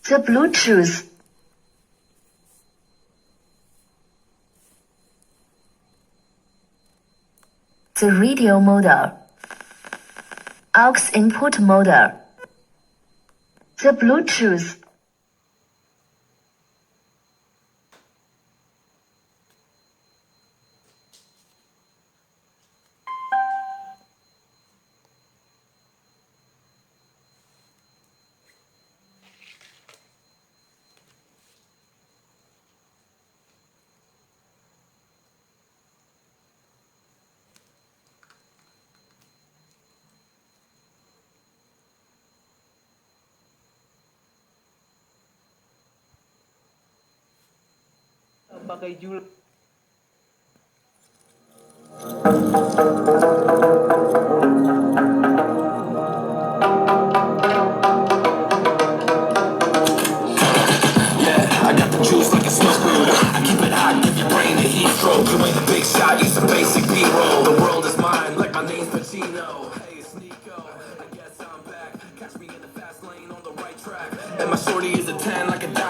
The Bluetooth. The radio model. Aux input model. The Bluetooth. Pakai jul. I got the juice like a smoke room. I keep it hot, give your brain a heat stroke. You ain't a big shot, you some basic B-roll. The world is mine, like my name's Pacino. Hey, it's Nico, I guess I'm back. Catch me in the fast lane on the right track. And my shorty is a 10 like a dime.